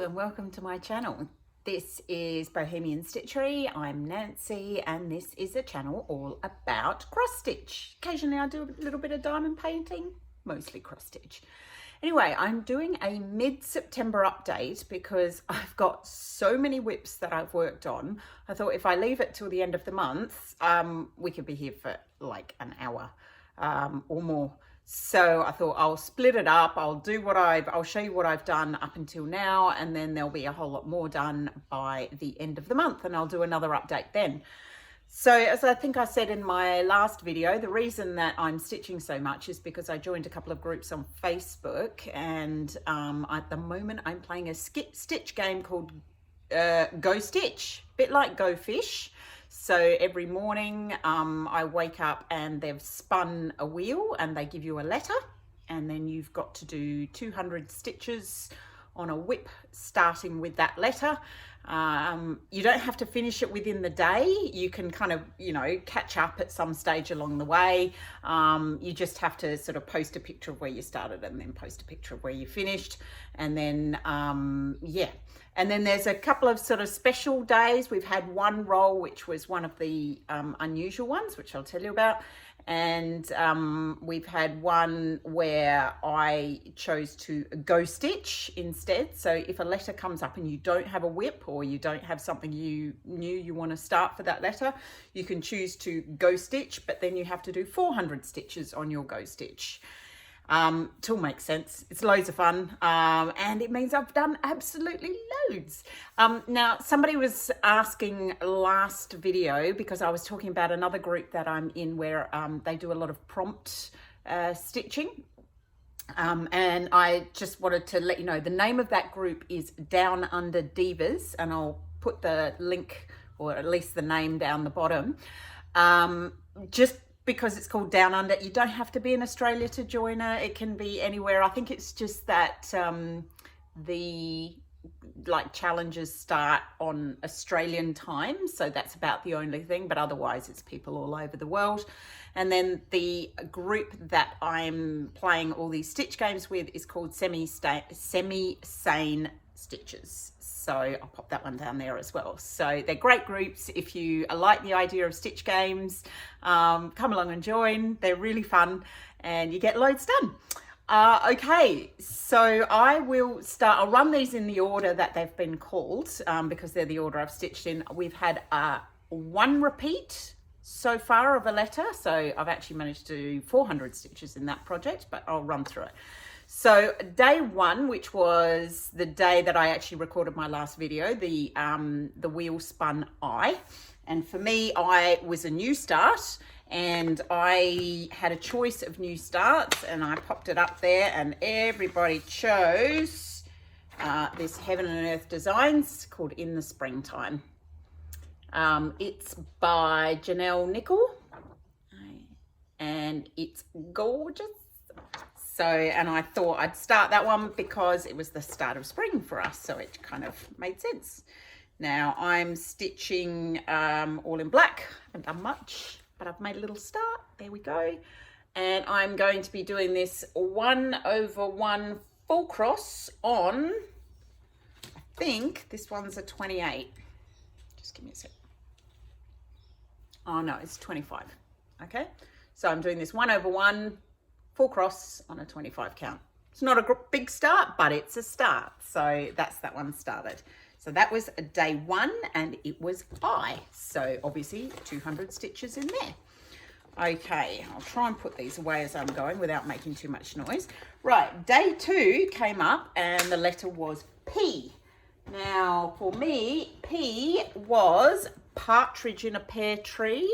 and welcome to my channel. This is Bohemian Stitchery. I'm Nancy and this is a channel all about cross stitch. Occasionally I do a little bit of diamond painting, mostly cross stitch. Anyway, I'm doing a mid-September update because I've got so many WIPs that I've worked on. I thought if I leave it till the end of the month, we could be here for like an hour or more. So I thought I'll split it up. I'll show you what I've done up until now, and then there'll be a whole lot more done by the end of the month, and I'll do another update then. So as I think I said in my last video, the reason that I'm stitching so much is because I joined a couple of groups on Facebook, and at the moment I'm playing a stitch game called Go Stitch, a bit like Go Fish. So every morning I wake up and they've spun a wheel and they give you a letter, and then you've got to do 200 stitches on a WIP starting with that letter. You don't have to finish it within the day. You can kind of, catch up at some stage along the way. You just have to sort of post a picture of where you started and then post a picture of where you finished. And then, And then there's a couple of sort of special days. We've had one roll, which was one of the unusual ones, which I'll tell you about. And we've had one where I chose to go stitch instead. So if a letter comes up and you don't have a WIP, or you don't have something you want to start for that letter, you can choose to go stitch, but then you have to do 400 stitches on your go stitch. It all makes sense. It's loads of fun, and it means I've done absolutely loads. Now, somebody was asking last video, because I was talking about another group that I'm in where they do a lot of prompt stitching, and I just wanted to let you know the name of that group is Down Under Divas, and I'll put the link, or at least the name, down the bottom. Just because it's called Down Under, you don't have to be in Australia to join it. It can be anywhere. I think it's just that the challenges start on Australian time, so that's about the only thing, but otherwise it's people all over the world. And then the group that I'm playing all these stitch games with is called Sane Stitches. So I'll pop that one down there as well. So they're great groups. If you like the idea of stitch games, come along and join. They're really fun and you get loads done. Okay, so I will start. I'll run these in the order that they've been called, because they're the order I've stitched in. We've had one repeat so far of a letter. So I've actually managed to do 400 stitches in that project, but I'll run through it. So day one, which was the day that I actually recorded my last video, the wheel spun I. And for me, I was a new start, and I had a choice of new starts, and I popped it up there, and everybody chose this Heaven and Earth Designs called In the Springtime. It's by Janelle Nickel, and it's gorgeous. So, and I thought I'd start that one because it was the start of spring for us, so it kind of made sense. Now I'm stitching all in black. I haven't done much, but I've made a little start. There we go. And I'm going to be doing this 1/1 full cross on, I think this one's a 28. Just give me a sec. Oh no, it's 25. Okay, so I'm doing this 1/1 full cross on a 25 count. It's not a big start, but it's a start. So that's that one started. So that was day one, and it was I. So obviously 200 stitches in there. Okay, I'll try and put these away as I'm going without making too much noise. Right, day two came up and the letter was P. Now for me, P was Partridge in a Pear Tree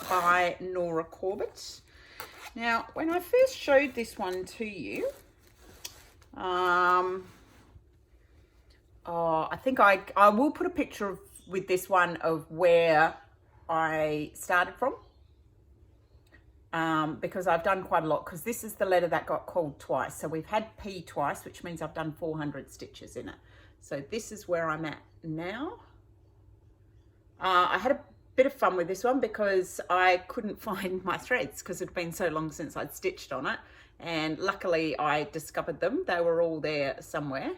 by Nora Corbett. Now, when I first showed this one to you, I think I will put a picture with this one of where I started from, because I've done quite a lot, because this is the letter that got called twice. So we've had P twice, which means I've done 400 stitches in it. So this is where I'm at now. I had a bit of fun with this one because I couldn't find my threads because it'd been so long since I'd stitched on it, and luckily I discovered them. They were all there somewhere.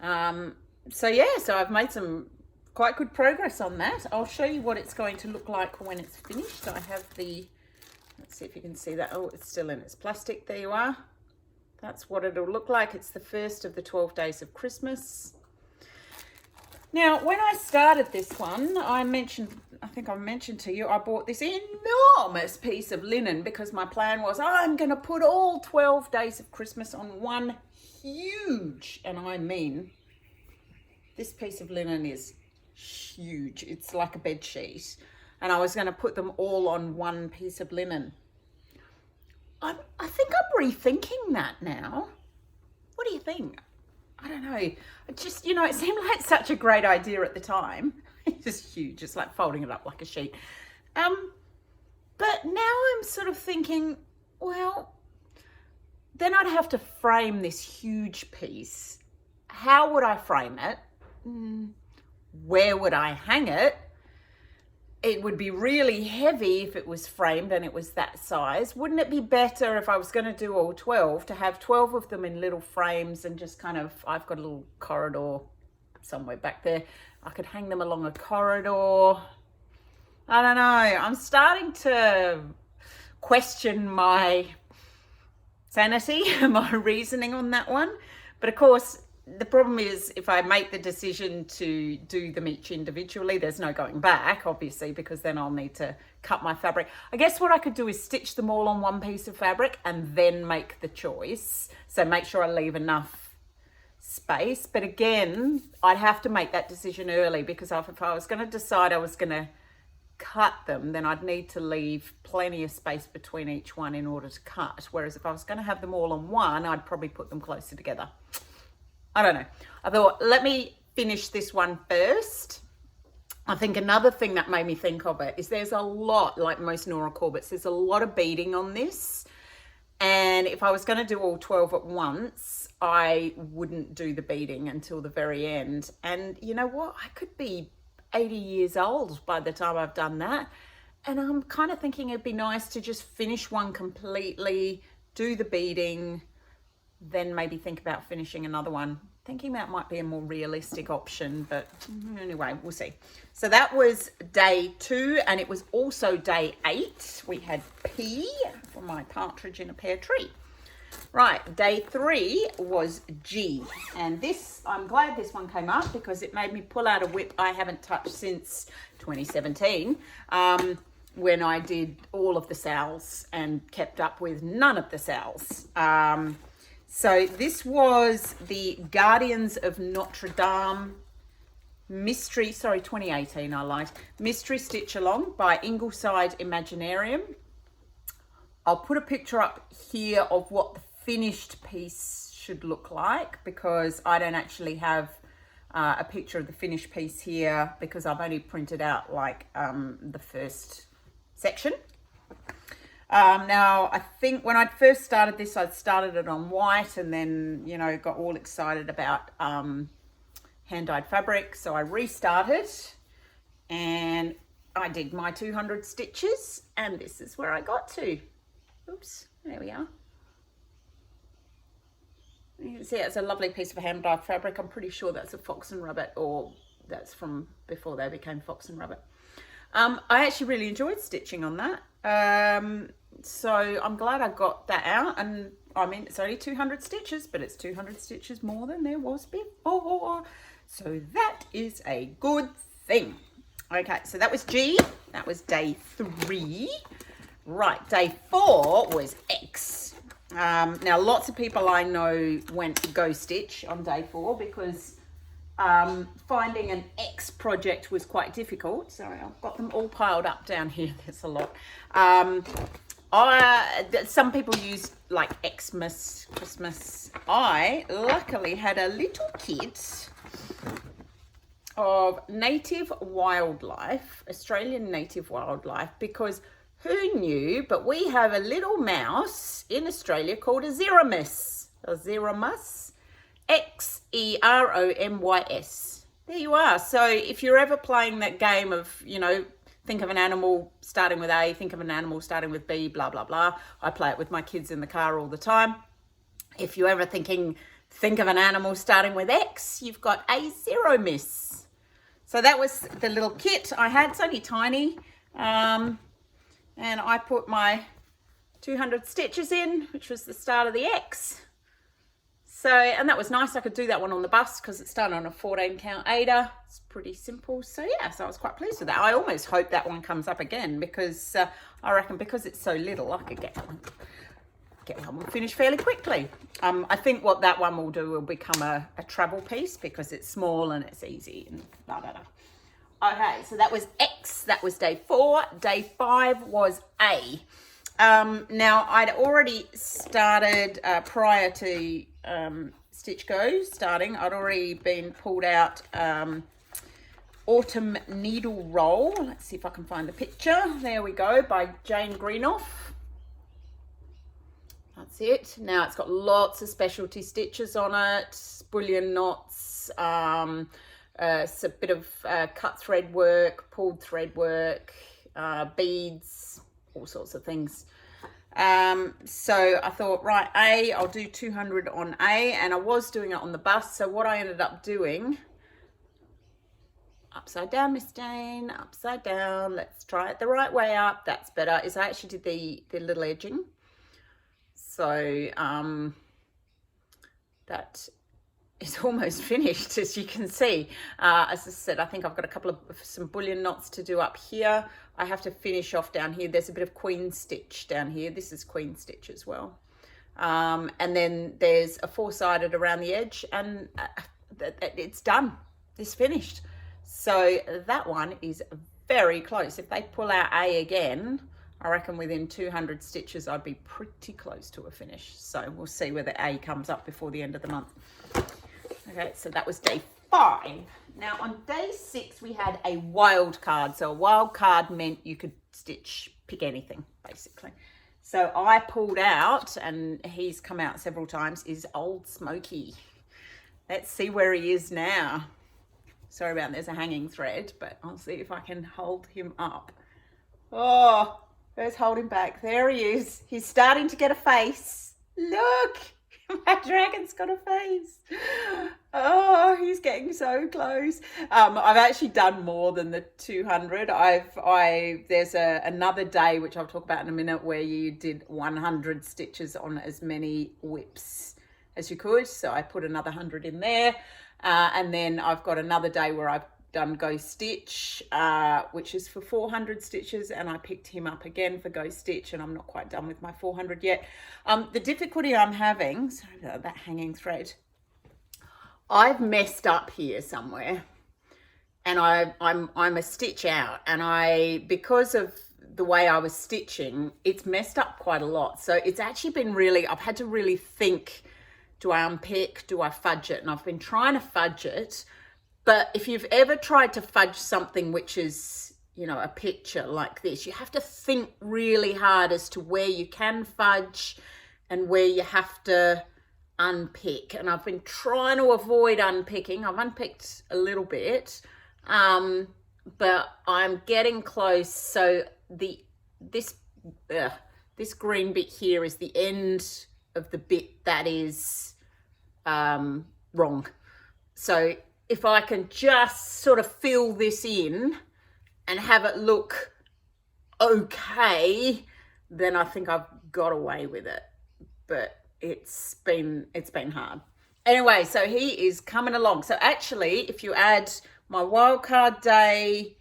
So yeah, so I've made some quite good progress on that. I'll show you what it's going to look like when it's finished. I have the, let's see if you can see that. Oh, it's still in its plastic. There you are. That's what it'll look like. It's the first of the 12 days of Christmas. Now, when I started this one, I think I mentioned to you, I bought this enormous piece of linen because my plan was I'm going to put all 12 days of Christmas on one huge, and I mean, this piece of linen is huge. It's like a bed sheet. And I was going to put them all on one piece of linen. I think I'm rethinking that now. What do you think? I don't know. It just, it seemed like such a great idea at the time. It's just huge. It's like folding it up like a sheet. But now I'm sort of thinking, well, then I'd have to frame this huge piece. How would I frame it? Where would I hang it? It would be really heavy if it was framed and it was that size. Wouldn't it be better if I was going to do all 12 to have 12 of them in little frames and just kind of, I've got a little corridor somewhere back there. I could hang them along a corridor. I don't know. I'm starting to question my sanity, my reasoning on that one. But of course, the problem is if I make the decision to do them each individually, there's no going back, obviously, because then I'll need to cut my fabric. I guess what I could do is stitch them all on one piece of fabric and then make the choice. So make sure I leave enough space. But again, I'd have to make that decision early because if I was going to decide I was going to cut them, then I'd need to leave plenty of space between each one in order to cut. Whereas if I was going to have them all on one, I'd probably put them closer together. I don't know. I thought, let me finish this one first. I think another thing that made me think of it is there's a lot, like most Nora Corbetts, there's a lot of beading on this. And if I was going to do all 12 at once, I wouldn't do the beading until the very end. And you know what? I could be 80 years old by the time I've done that. And I'm kind of thinking it'd be nice to just finish one completely, do the beading, then maybe think about finishing another one. Thinking that might be a more realistic option, but anyway, we'll see. So that was day 2, and it was also day 8. We had P for my partridge in a pear tree. Right, day 3 was G, and this, I'm glad this one came up because it made me pull out a WIP I haven't touched since 2017. When I did all of the sales and kept up with none of the sales. So this was the Guardians of Notre Dame Mystery, 2018 I lied, Mystery Stitch Along by Ingleside Imaginarium. I'll put a picture up here of what the finished piece should look like because I don't actually have a picture of the finished piece here because I've only printed out like the first section. Now, I think when I first started this, I started it on white and then, got all excited about hand-dyed fabric. So I restarted and I did my 200 stitches and this is where I got to. Oops, there we are. You can see it's a lovely piece of hand-dyed fabric. I'm pretty sure that's a Fox and Rabbit, or that's from before they became Fox and Rabbit. I actually really enjoyed stitching on that. So I'm glad I got that out, and I mean it's only 200 stitches, but it's 200 stitches more than there was before, so that is a good thing. Okay, so that was G. That was day 3. Right, day 4 was X. Now lots of people I know went go stitch on day 4 because finding an X project was quite difficult. Sorry, I've got them all piled up down here. There's a lot. Some people use like Xmas, Christmas. I luckily had a little kit of native wildlife, Australian native wildlife, because who knew, but we have a little mouse in Australia called a xeromus. Xeromys. There you are. So if you're ever playing that game of, think of an animal starting with A, think of an animal starting with B, blah, blah, blah. I play it with my kids in the car all the time. If you're ever thinking think of an animal starting with X, you've got a 0 miss. So that was the little kit I had. It's only tiny. And I put my 200 stitches in, which was the start of the X. So, and that was nice. I could do that one on the bus because it's done on a 14 count Ada. It's pretty simple. So yeah, so I was quite pleased with that. I almost hope that one comes up again because I reckon because it's so little, I could get that one finished fairly quickly. I think what that one will do will become a travel piece because it's small and it's easy and blah, blah, blah. Okay, so that was X. That was day 4. Day 5 was A. Now I'd already started prior to Stitch Go starting. I'd already been pulled out Autumn Needle Roll. Let's see if I can find the picture. There we go, by Jane Greenough. That's it. Now it's got lots of specialty stitches on it, bullion knots, it's a bit of cut thread work, pulled thread work, beads, all sorts of things. So I thought, right, I'll do 200 on A, and I was doing it on the bus. So what I ended up doing, upside down, Miss Jane, upside down, let's try it the right way up, that's better, is I actually did the little edging. So that is almost finished, as you can see. As I said, I think I've got some bullion knots to do up here. I have to finish off down here. There's a bit of queen stitch down here. This is queen stitch as well. And then there's a 4-sided around the edge, and it's done. It's finished. So that one is very close. If they pull out A again, I reckon within 200 stitches, I'd be pretty close to a finish. So we'll see whether A comes up before the end of the month. Okay, so that was day 5. Now on day 6, we had a wild card. So a wild card meant you could pick anything, basically. So I pulled out, and he's come out several times, is Old Smoky. Let's see where he is now. Sorry about there's a hanging thread, but I'll see if I can hold him up. Oh, let's hold him back. There he is. He's starting to get a face. Look, my dragon's got a face. Oh, he's getting so close. I've actually done more than the 200. There's another day, which I'll talk about in a minute, where you did 100 stitches on as many WIPS as you could. So I put another 100 in there. And then I've got another day where I've done Go Stitch, which is for 400 stitches, and I picked him up again for Go Stitch, and I'm not quite done with my 400 yet. The difficulty I'm having, sorry about that hanging thread, I've messed up here somewhere, and I'm a stitch out, and because of the way I was stitching, it's messed up quite a lot. So it's actually been I've had to really think, do I unpick, do I fudge it? And I've been trying to fudge it. But if you've ever tried to fudge something which is, you know, a picture like this, you have to think really hard as to where you can fudge and where you have to unpick. And I've been trying to avoid unpicking. I've unpicked a little bit, but I'm getting close. So this green bit here is the end of the bit that is wrong. So if I can just sort of fill this in and have it look okay, then I think I've got away with it. But it's been hard. Anyway, so he is coming along. So actually, if you add my wildcard day,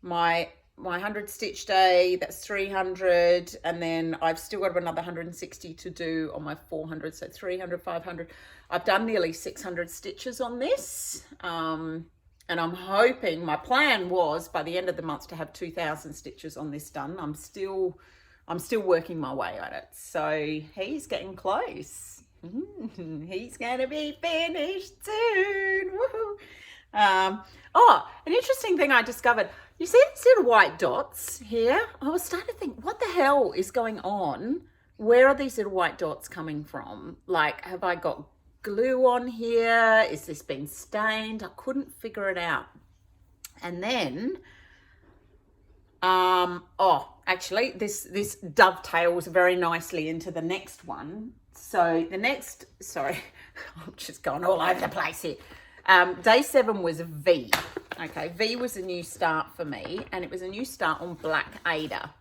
my 100 stitch day, that's 300, and then I've still got another 160 to do on my 400, so 300, 500. I've done nearly 600 stitches on this, and I'm hoping, my plan was by the end of the month to have 2,000 stitches on this done. I'm still working my way at it, so he's getting close. He's gonna be finished soon. Woohoo! Oh, an interesting thing I discovered. You see these little white dots here? I was starting to think, what the hell is going on? Where are these little white dots coming from? Like, have I got glue on here? Is this been stained? I couldn't figure it out. And then, actually, this dovetails very nicely into the next one. So the next, sorry, I'm just going all over the place here. Day 7 was V. Okay, V was a new start for me, and it was a new start on Black Ada.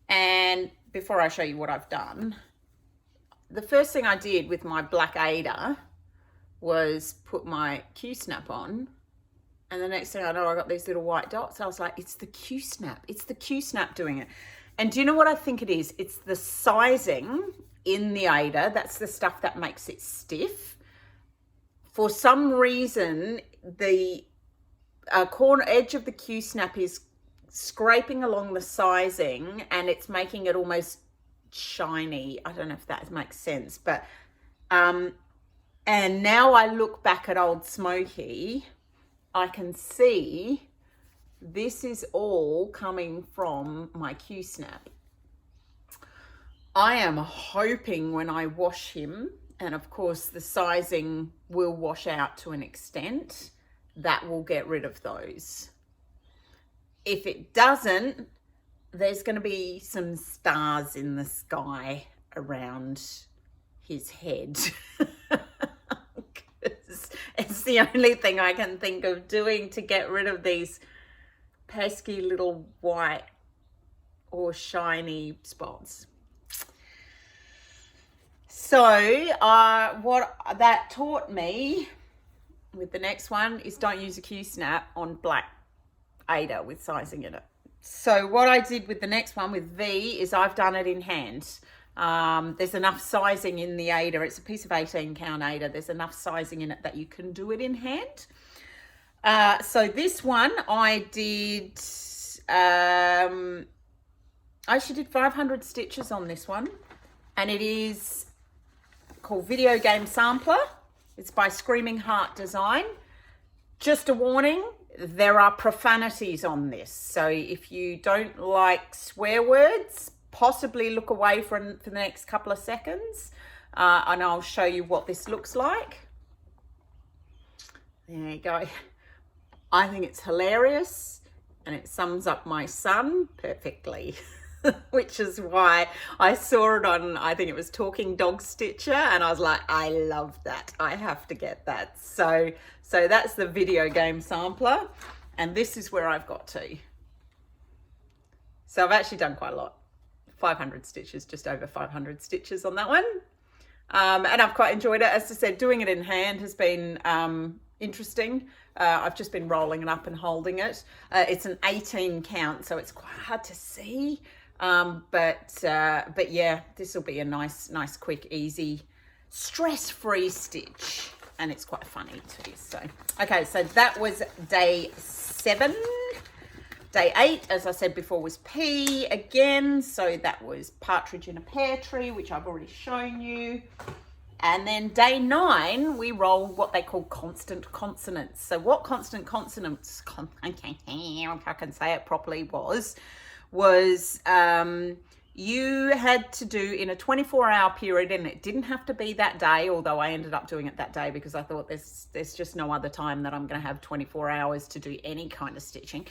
And before I show you what I've done, the first thing I did with my Black Ada was put my Q-snap on, and the next thing I know, I got these little white dots. I was like, it's the Q-snap. It's the Q-snap doing it. And do you know what I think it is? It's the sizing in the Ada. That's the stuff that makes it stiff. For some reason, the corner edge of the Q-snap is scraping along the sizing, and it's making it almost shiny. I don't know if that makes sense, but and now I look back at old Smokey, I can see this is all coming from my Q-snap. I am hoping when I wash him, and of course the sizing will wash out to an extent, that will get rid of those. If it doesn't, there's going to be some stars in the sky around his head. It's the only thing I can think of doing to get rid of these pesky little white or shiny spots. So what that taught me with the next one is don't use a Q-snap on Black Ada with sizing in it. So what I did with the next one with V is I've done it in hand. There's enough sizing in the Ada. It's a piece of 18 count Ada. There's enough sizing in it that you can do it in hand. So this one I did, I actually did 500 stitches on this one, and it is called Video Game Sampler. It's by Screaming Heart Design. Just a warning, there are profanities on this. So if you don't like swear words, possibly look away for the next couple of seconds, and I'll show you what this looks like. There you go. I think it's hilarious, and it sums up my son perfectly. Which is why I saw it on, I think it was Talking Dog Stitcher, and I was like, I love that. I have to get that. So that's the Video Game Sampler, and this is where I've got to. So I've actually done quite a lot. 500 stitches, just over 500 stitches on that one. And I've quite enjoyed it. As I said, doing it in hand has been interesting. I've just been rolling it up and holding it. It's an 18 count, so it's quite hard to see. But yeah, this will be a nice, quick, easy, stress-free stitch, and it's quite funny too. So, okay, so that was day 7. Day 8, as I said before, was P again. So that was Partridge in a Pear Tree, which I've already shown you. And then day 9, we rolled what they call constant consonants. So what constant consonants, if I can say it properly, was you had to do in a 24-hour period, and it didn't have to be that day, although I ended up doing it that day because I thought there's just no other time that I'm going to have 24 hours to do any kind of stitching.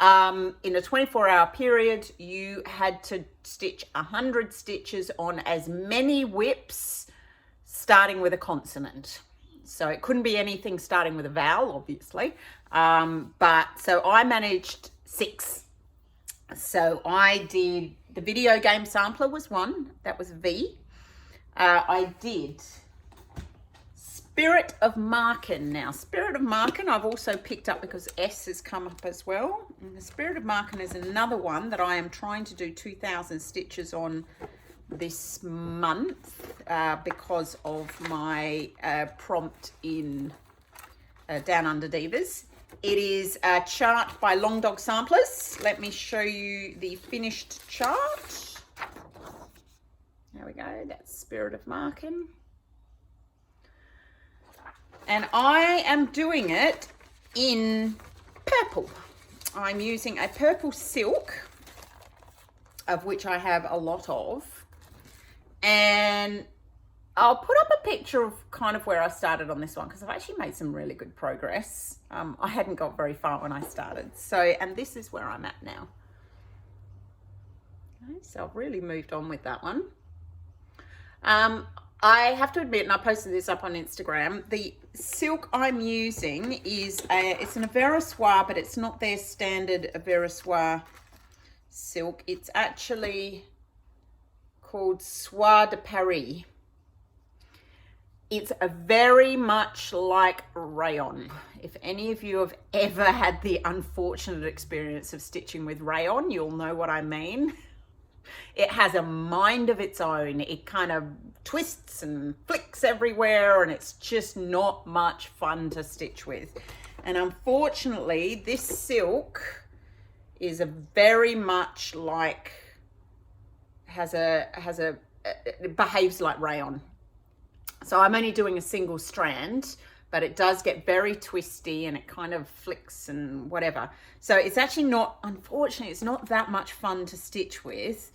In a 24-hour period, you had to stitch 100 stitches on as many WIPS starting with a consonant. So it couldn't be anything starting with a vowel, obviously. But so I managed 6. So I did, the Video Game Sampler was 1. That was V. I did Spirit of Marken. Now, Spirit of Marken I've also picked up because S has come up as well. And the Spirit of Marken is another one that I am trying to do 2,000 stitches on this month because of my prompt in Down Under Divas. It is a chart by Long Dog Samplers. Let me show you the finished chart. There we go. That's Spirit of Marken. And I am doing it in purple. I'm using a purple silk, of which I have a lot of. And I'll put up a picture of kind of where I started on this one because I've actually made some really good progress. I hadn't got very far when I started. So, and this is where I'm at now. Okay, so I've really moved on with that one. I have to admit, and I posted this up on Instagram, the silk I'm using is it's an Averrois, but it's not their standard Averrois silk. It's actually called Soie de Paris. It's a very much like rayon. If any of you have ever had the unfortunate experience of stitching with rayon, you'll know what I mean. It has a mind of its own. It kind of twists and flicks everywhere, and it's just not much fun to stitch with. And unfortunately, this silk is a very much like, it behaves like rayon. So I'm only doing a single strand, but it does get very twisty and it kind of flicks and whatever. So it's actually not, unfortunately, it's not that much fun to stitch with,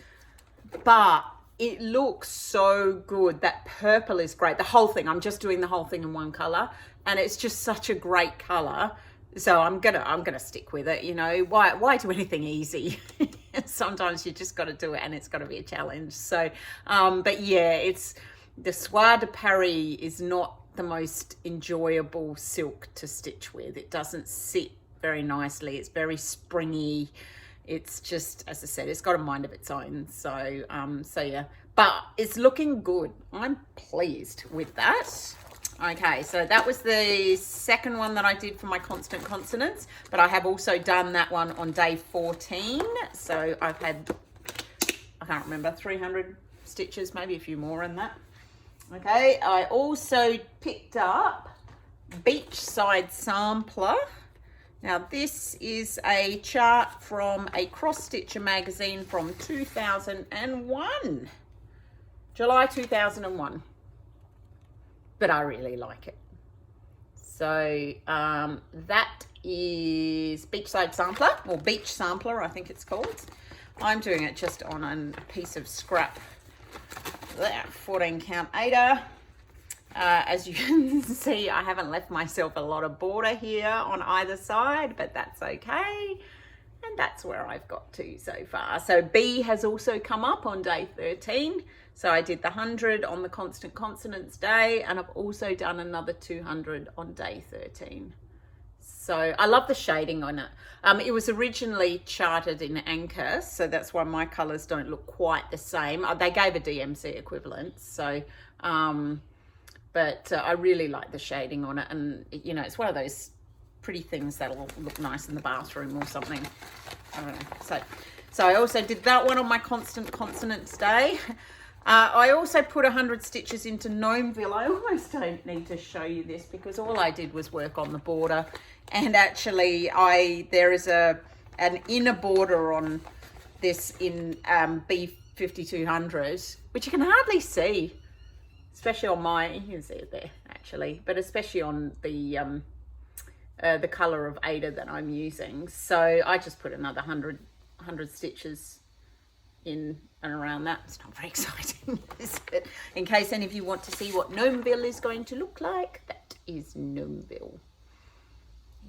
but it looks so good. That purple is great. The whole thing, I'm just doing the whole thing in one color, and it's just such a great color. So I'm gonna stick with it. You know, why do anything easy? Sometimes you just got to do it, and it's got to be a challenge. So, but yeah, it's the Soie de Paris is not the most enjoyable silk to stitch with. It doesn't sit very nicely. It's very springy. It's just, as I said, it's got a mind of its own. So, so yeah, but it's looking good. I'm pleased with that. Okay, so that was the second one that I did for my constant consonants, but I have also done that one on day 14. So I've had, I can't remember, 300 stitches, maybe a few more in that. Okay, I also picked up Beachside Sampler. Now this is a chart from a Cross Stitcher magazine from 2001, July 2001. But I really like it. So that is Beachside Sampler, or Beach Sampler, I think it's called. I'm doing it just on a piece of scrap 14 count Ada. As you can see, I haven't left myself a lot of border here on either side, but that's okay. And that's where I've got to so far. So B has also come up on day 13. So I did the 100 on the constant consonants day, and I've also done another 200 on day 13. So I love the shading on it. It was originally charted in Anchor, so that's why my colors don't look quite the same. They gave a DMC equivalent, so but I really like the shading on it, and you know, it's one of those pretty things that'll look nice in the bathroom or something. I don't know. So I also did that one on my constant consonants day. I also put 100 stitches into Gnomeville. I almost don't need to show you this because all I did was work on the border, and actually there is an inner border on this in B5200, which you can hardly see, especially on my, you can see it there actually, but especially on the color of Ada that I'm using. So I just put another 100 stitches in and around that. It's not very exciting, is it? In case any of you want to see what Gnomeville is going to look like, that is Gnomeville.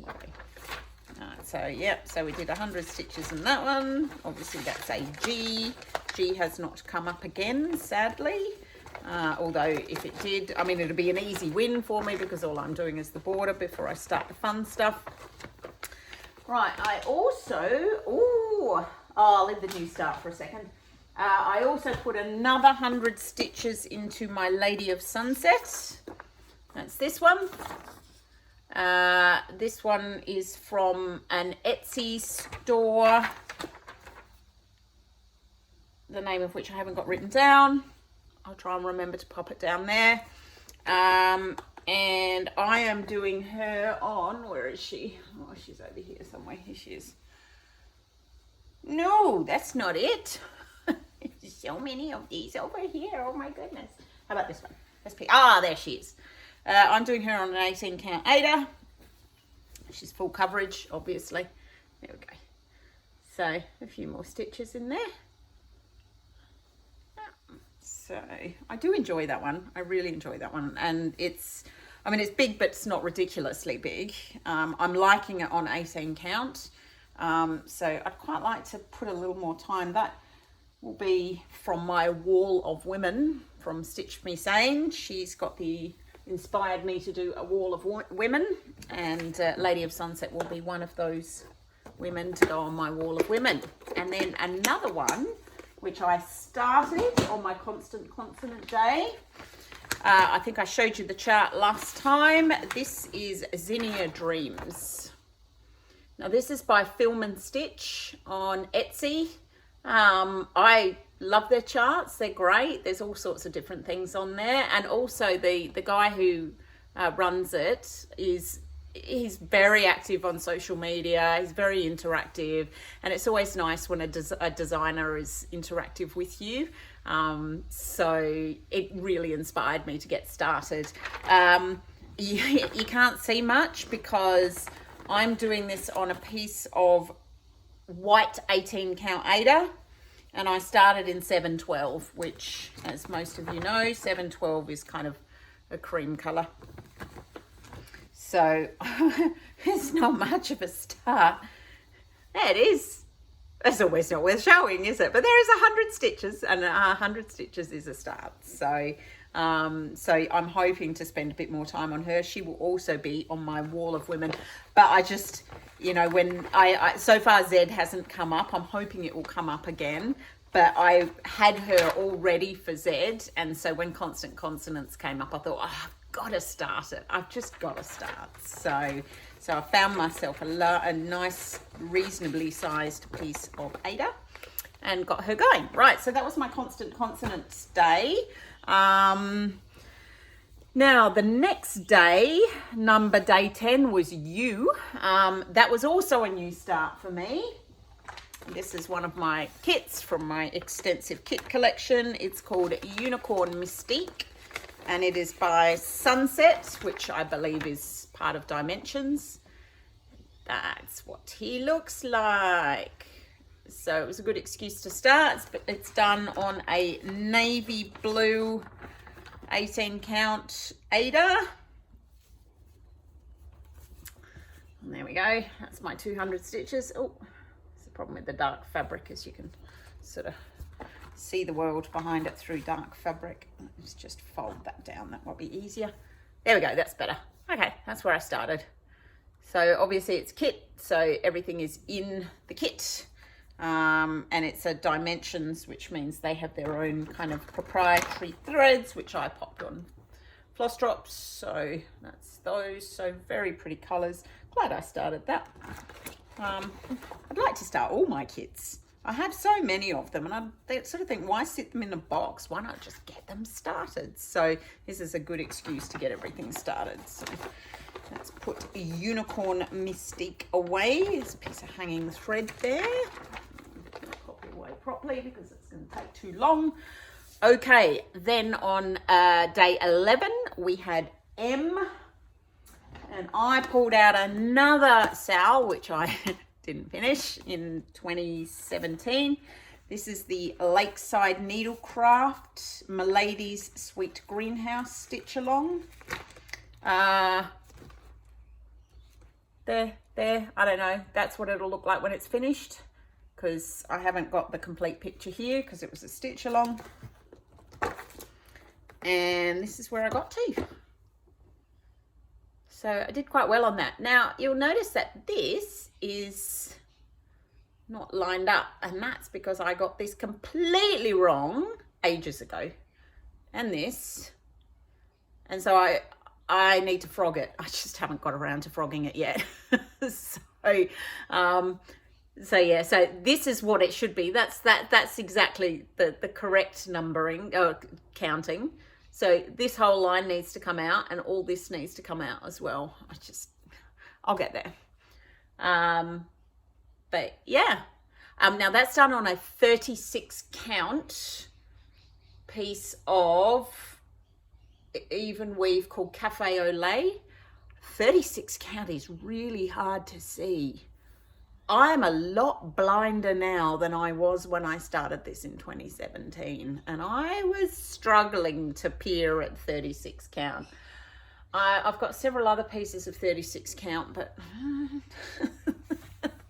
Okay. So yeah, so we did 100 stitches in that one. Obviously that's a G. G has not come up again, sadly. Although if it did, I mean, it'll be an easy win for me because all I'm doing is the border before I start the fun stuff. Right, I also, I'll leave the new start for a second. I also put another 100 stitches into my Lady of Sunset. That's this one. This one is from an Etsy store, the name of which I haven't got written down. I'll try and remember to pop it down there. And I am doing her on, where is she? Oh, she's over here somewhere. Here she is. No, that's not it. There's so many of these over here. Oh my goodness. How about this one? Let's pick. Ah, there she is. I'm doing her on an 18 count Ada. She's full coverage, obviously. There we go. So a few more stitches in there. So I do enjoy that one. I really enjoy that one. And it's, I mean, it's big, but it's not ridiculously big. I'm liking it on 18 count. So I'd quite like to put a little more time. That will be from my wall of women from Stitch Me Sane. She's got inspired me to do a wall of women, and Lady of Sunset will be one of those women to go on my wall of women. And then another one, which I started on my constant consonant day. I think I showed you the chart last time. This is Zinnia Dreams. Now this is by Film and Stitch on Etsy. I love their charts. They're great. There's all sorts of different things on there. And also the guy who runs it he's very active on social media. He's very interactive, and it's always nice when a designer is interactive with you. So it really inspired me to get started. You can't see much because I'm doing this on a piece of white 18 count Aida, and I started in 712, which, as most of you know, 712 is kind of a cream color. So it's not much of a start. Yeah, it is. It's always not worth showing, is it? But there is 100 stitches, and 100 stitches is a start. So I'm hoping to spend a bit more time on her. She will also be on my wall of women. But I just, you know, when I so far Z hasn't come up. I'm hoping it will come up again. But I had her all ready for Z. And so when Constant Consonants came up, I thought, oh, I've got to start it. I've just got to start. So I found myself a nice, reasonably sized piece of Aida and got her going. Right, so that was my Constant Consonants day. Now, the next day, day 10, was You. That was also a new start for me. This is one of my kits from my extensive kit collection. It's called Unicorn Mystique, and it is by Sunset, which I believe is part of Dimensions. That's what he looks like. So it was a good excuse to start, but it's done on a navy blue 18 count Aida. And there we go. That's my 200 stitches. Oh, it's the problem with the dark fabric, is you can sort of see the world behind it through dark fabric. Let's just fold that down. That might be easier. There we go. That's better. Okay, that's where I started. So obviously it's kit, so everything is in the kit. And it's a Dimensions, which means they have their own kind of proprietary threads, which I popped on floss drops. So that's those. So very pretty colors. Glad I started that. I'd like to start all my kits. I have so many of them, and I sort of think, why sit them in a box? Why not just get them started? So this is a good excuse to get everything started. So let's put a Unicorn Mystique away. There's a piece of hanging thread there. Pop it away properly because it's going to take too long. Okay, then on day 11, we had M. And I pulled out another Sal, which I didn't finish, in 2017. This is the Lakeside Needlecraft Milady's Sweet Greenhouse Stitch Along. There, I don't know. That's what it'll look like when it's finished, because I haven't got the complete picture here because it was a stitch along. And this is where I got to. So I did quite well on that. Now, you'll notice that this is not lined up, and that's because I got this completely wrong ages ago. And this. And so I need to frog it. I just haven't got around to frogging it yet. So yeah, so this is what it should be. That's exactly the correct numbering, counting. So this whole line needs to come out, and all this needs to come out as well. I'll get there. But yeah, now that's done on a 36 count piece of even weave called Cafe au Lait. 36 count is really hard to see. I'm a lot blinder now than I was when I started this in 2017, and I was struggling to peer at 36 count. I've got several other pieces of 36 count, but I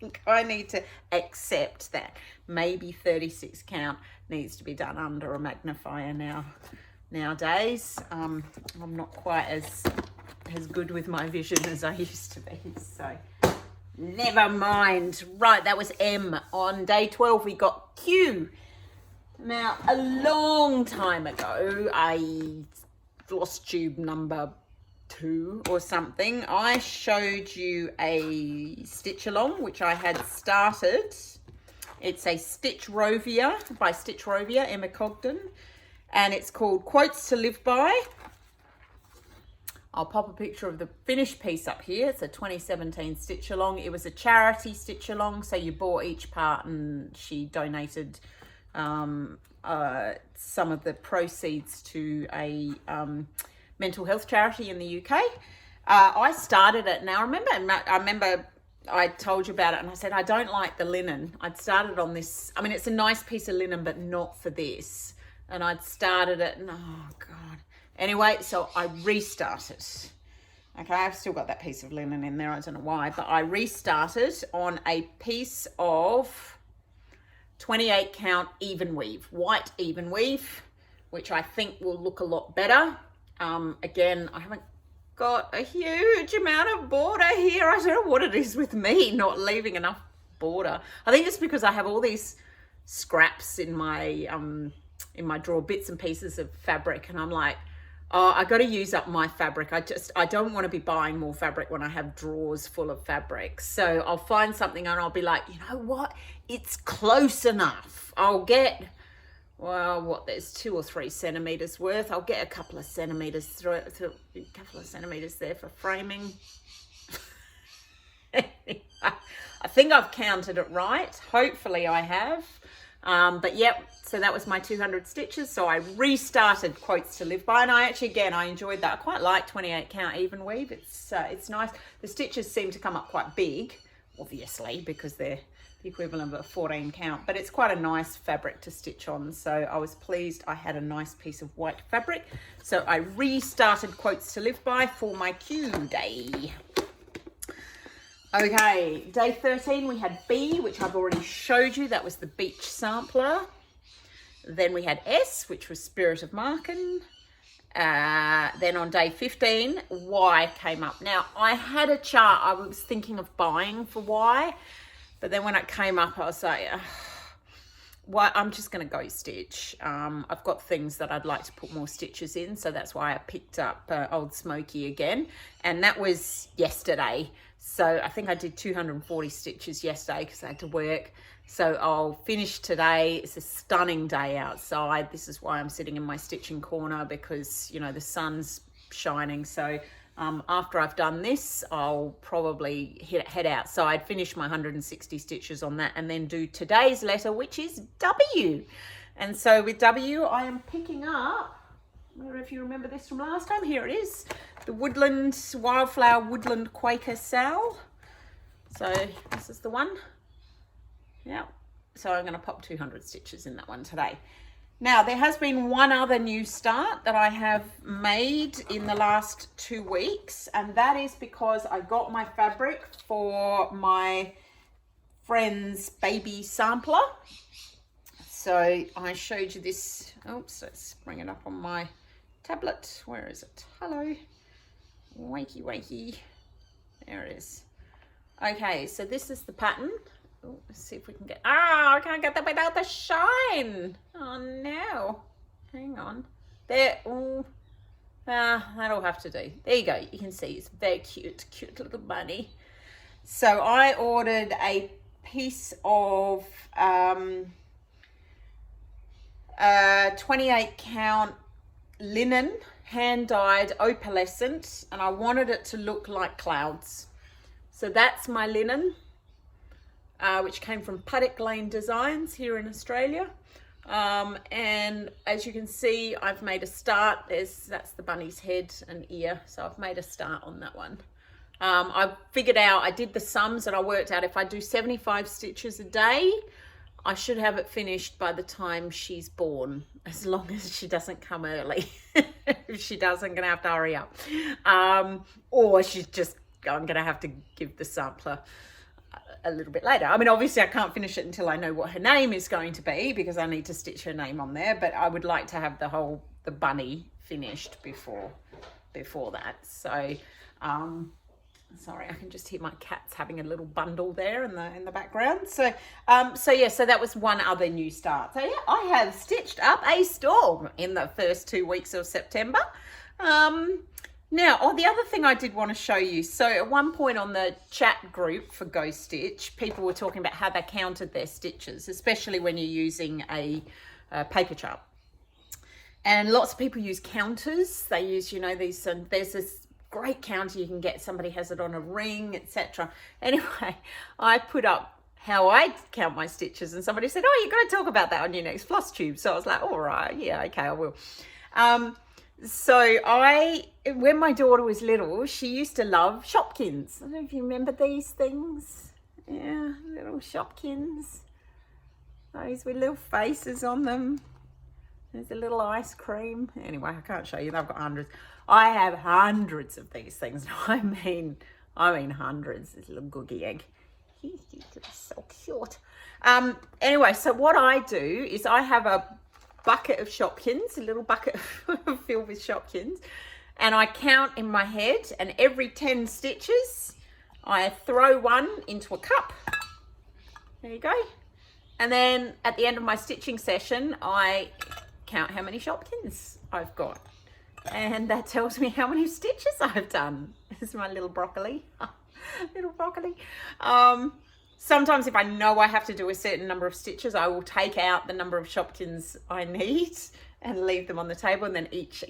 think I need to accept that maybe 36 count needs to be done under a magnifier now. nowadays. I'm not quite as good with my vision as I used to be, so never mind. Right, that was M. On day 12 we got Q. Now, a long time ago, FlossTube number 2 or something, I showed you a stitch along which I had started. It's a Stitch Rovia by Stitch Rovia, Emma Cogden, and it's called Quotes to Live By. I'll pop a picture of the finished piece up here. It's a 2017 stitch along. It was a charity stitch along, so you bought each part and she donated some of the proceeds to a mental health charity in the UK. I started it. Now I remember I told you about it and I said I don't like the linen. I'd started on this. I mean, it's a nice piece of linen, but not for this. And I'd started it and oh God. Anyway, so I restarted. Okay, I've still got that piece of linen in there. I don't know why, but I restarted on a piece of 28 count even weave, white even weave, which I think will look a lot better. Again, I haven't got a huge amount of border here. I don't know what it is with me not leaving enough border. I think it's because I have all these scraps in my drawer, bits and pieces of fabric, and I'm like, oh, I got to use up my fabric. I don't want to be buying more fabric when I have drawers full of fabric. So I'll find something and I'll be like, you know what? It's close enough. I'll get, well, what, there's 2 or 3 centimeters worth. I'll get a couple of centimeters through it, a couple of centimeters there for framing. I think I've counted it right. Hopefully I have. But yep, so that was my 200 stitches. So I restarted Quotes to Live By, and I enjoyed that. I quite like 28 count even weave. It's nice. The stitches seem to come up quite big, obviously, because they're the equivalent of a 14 count, but it's quite a nice fabric to stitch on. So I was pleased I had a nice piece of white fabric. So I restarted Quotes to Live By for my Q day. Okay, day 13 we had B, which I've already showed you. That was the beach sampler. Then we had S, which was Spirit of Marken. Then on day 15, Y came up. Now, I had a chart I was thinking of buying for Y, but then when it came up, I was like, well, I'm just going to go stitch. I've got things that I'd like to put more stitches in, so that's why I picked up Old Smoky again, and that was yesterday. So I think I did 240 stitches yesterday because I had to work. So I'll finish today. It's a stunning day outside. This is why I'm sitting in my stitching corner, because, you know, the sun's shining. So after I've done this, I'll probably head outside, finish my 160 stitches on that, and then do today's letter, which is W. And so with W, I am picking up, I don't know if you remember this from last time. Here it is. The Wildflower Woodland Quaker Sal. So this is the one. Yeah. So I'm going to pop 200 stitches in that one today. Now, there has been one other new start that I have made in the last 2 weeks, and that is because I got my fabric for my friend's baby sampler. So I showed you this. Oops, let's bring it up on my tablet. Where is it? Hello. Wakey, wakey. There it is. Okay, so this is the pattern. Oh, let's see if we can get, I can't get that without the shine. Oh no. Hang on. There, that'll have to do. There you go. You can see it's very cute, cute little bunny. So I ordered a piece of 28 count linen, hand dyed opalescent, and I wanted it to look like clouds. So that's my linen. Which came from Paddock Lane Designs here in Australia. And as you can see, I've made a start. That's the bunny's head and ear. So I've made a start on that one. I figured out, I did the sums and I worked out if I do 75 stitches a day, I should have it finished by the time she's born, as long as she doesn't come early. If she does, I'm going to have to hurry up. Or I'm going to have to give the sampler a little bit later. I mean, obviously I can't finish it until I know what her name is going to be, because I need to stitch her name on there, but I would like to have the whole the bunny finished before that. So sorry, I can just hear my cats having a little bundle there in the background. So so that was one other new start. So yeah, I have stitched up a storm in the first 2 weeks of September. Now, the other thing I did want to show you. So at one point on the chat group for Go Stitch, people were talking about how they counted their stitches, especially when you're using a paper chart. And lots of people use counters. They use, these, there's this great counter you can get. Somebody has it on a ring, etc. Anyway, I put up how I count my stitches, and somebody said, oh, you're going to talk about that on your next FlossTube. So I was like, all right, yeah, okay, I will. So when my daughter was little, she used to love Shopkins. I don't know if you remember these things. Yeah, little Shopkins. Those with little faces on them. There's a little ice cream. Anyway, I can't show you. They've got hundreds. I have hundreds of these things. I mean hundreds. This little googie egg. He's so cute. Anyway, so what I do is I have a bucket of Shopkins, a little bucket filled with Shopkins, and I count in my head, and every 10 stitches, I throw one into a cup. There you go. And then at the end of my stitching session, I count how many Shopkins I've got. And that tells me how many stitches I've done. This is my little broccoli. Little broccoli. Sometimes if I know I have to do a certain number of stitches, I will take out the number of Shopkins I need and leave them on the table. And then each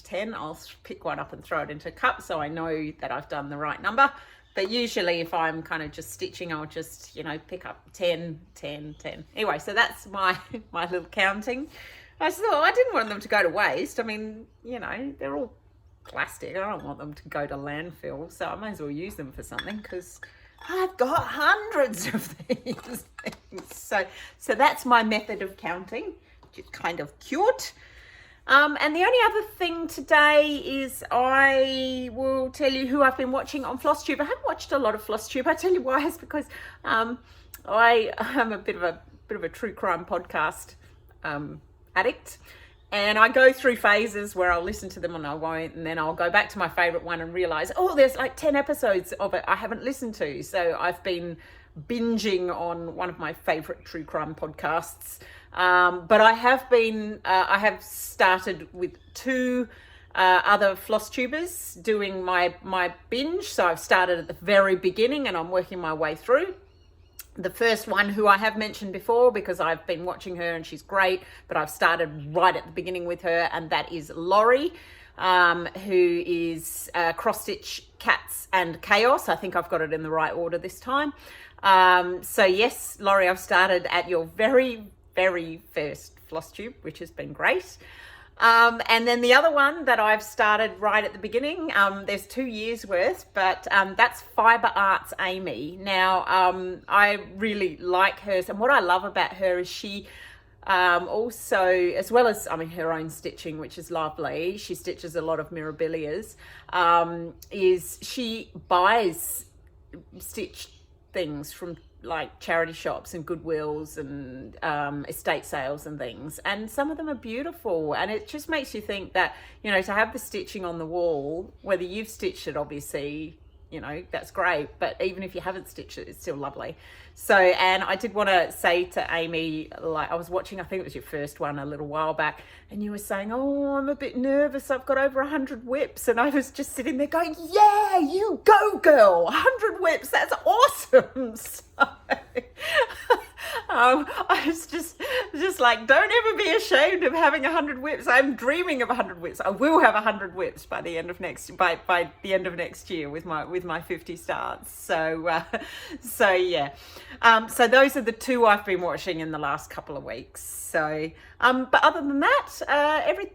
10, I'll pick one up and throw it into a cup, so I know that I've done the right number. But usually if I'm kind of just stitching, I'll just, pick up 10, 10, 10. Anyway, so that's my little counting. I just thought I didn't want them to go to waste. I mean, they're all plastic. I don't want them to go to landfill. So I may as well use them for something, because I've got hundreds of these things. So that's my method of counting, which is kind of cute. And the only other thing today is I will tell you who I've been watching on FlossTube. I haven't watched a lot of FlossTube. I tell you why, it's because I am a bit of a true crime podcast addict. And I go through phases where I'll listen to them and I won't, and then I'll go back to my favorite one and realize, oh, there's like 10 episodes of it I haven't listened to. So I've been binging on one of my favorite true crime podcasts. But I have started with 2 other FlossTubers doing my binge. So I've started at the very beginning and I'm working my way through. The first one, who I have mentioned before because I've been watching her and she's great, but I've started right at the beginning with her, and that is Laurie, who is Cross Stitch Cats and Chaos. I think I've got it in the right order this time. So yes, Laurie, I've started at your very, very first FlossTube, which has been great. And then the other one that I've started right at the beginning, there's 2 years worth, but that's Fiber Arts Amy. Now, I really like hers, and what I love about her is she also, as well as, her own stitching, which is lovely, she stitches a lot of Mirabilias, is she buys stitched things from like charity shops and Goodwills and estate sales and things, and some of them are beautiful, and it just makes you think that, to have the stitching on the wall, whether you've stitched it, obviously, that's great, but even if you haven't stitched it, it's still lovely. So, and I did want to say to Amy, like, I was watching, I think it was your first one a little while back, and you were saying, oh, I'm a bit nervous, I've got over 100 WIPS, and I was just sitting there going, yeah, you go, girl, 100 WIPS, that's awesome. So, I was just like, don't ever be ashamed of having 100 WIPS. I'm dreaming of 100 WIPS. I will have 100 WIPS by the end of next year with my 50 starts. So yeah. So those are the 2 I've been watching in the last couple of weeks. So, but other than that,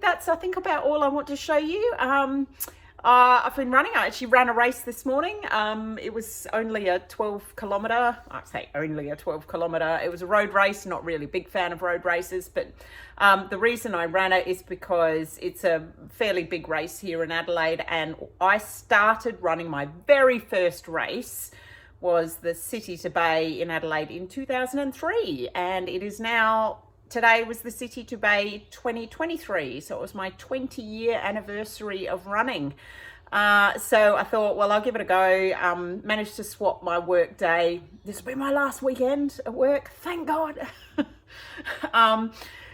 that's I think about all I want to show you. I've been running. I actually ran a race this morning. It was only a 12 kilometre. I say only a 12 kilometre. It was a road race. Not really a big fan of road races, but the reason I ran it is because it's a fairly big race here in Adelaide, and I started running my very first race was the City to Bay in Adelaide in 2003, and it is now today was the City to Bay 2023, so it was my 20-year anniversary of running. So I thought, well, I'll give it a go. Managed to swap my work day. This will be my last weekend at work, thank God.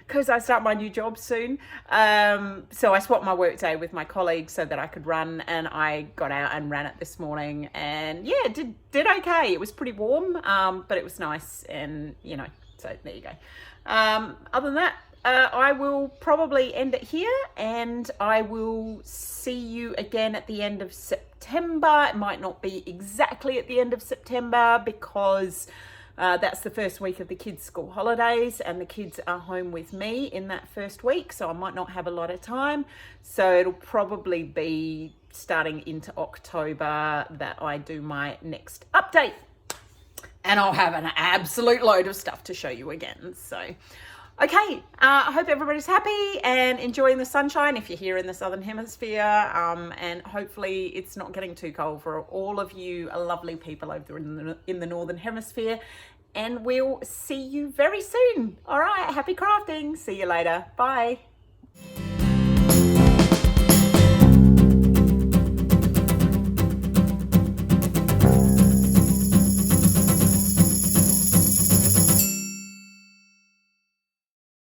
Because I start my new job soon. So I swapped my work day with my colleagues so that I could run, and I got out and ran it this morning, and yeah, did okay. It was pretty warm, but it was nice, and you know, so there you go. Other than that, I will probably end it here, and I will see you again at the end of September. It might not be exactly at the end of September because that's the first week of the kids' school holidays, and the kids are home with me in that first week, so I might not have a lot of time. So it'll probably be starting into October that I do my next update, and I'll have an absolute load of stuff to show you again. So okay, I hope everybody's happy and enjoying the sunshine if you're here in the Southern Hemisphere, and hopefully it's not getting too cold for all of you lovely people over in the Northern Hemisphere, and we'll see you very soon. All right, happy crafting. See you later. Bye.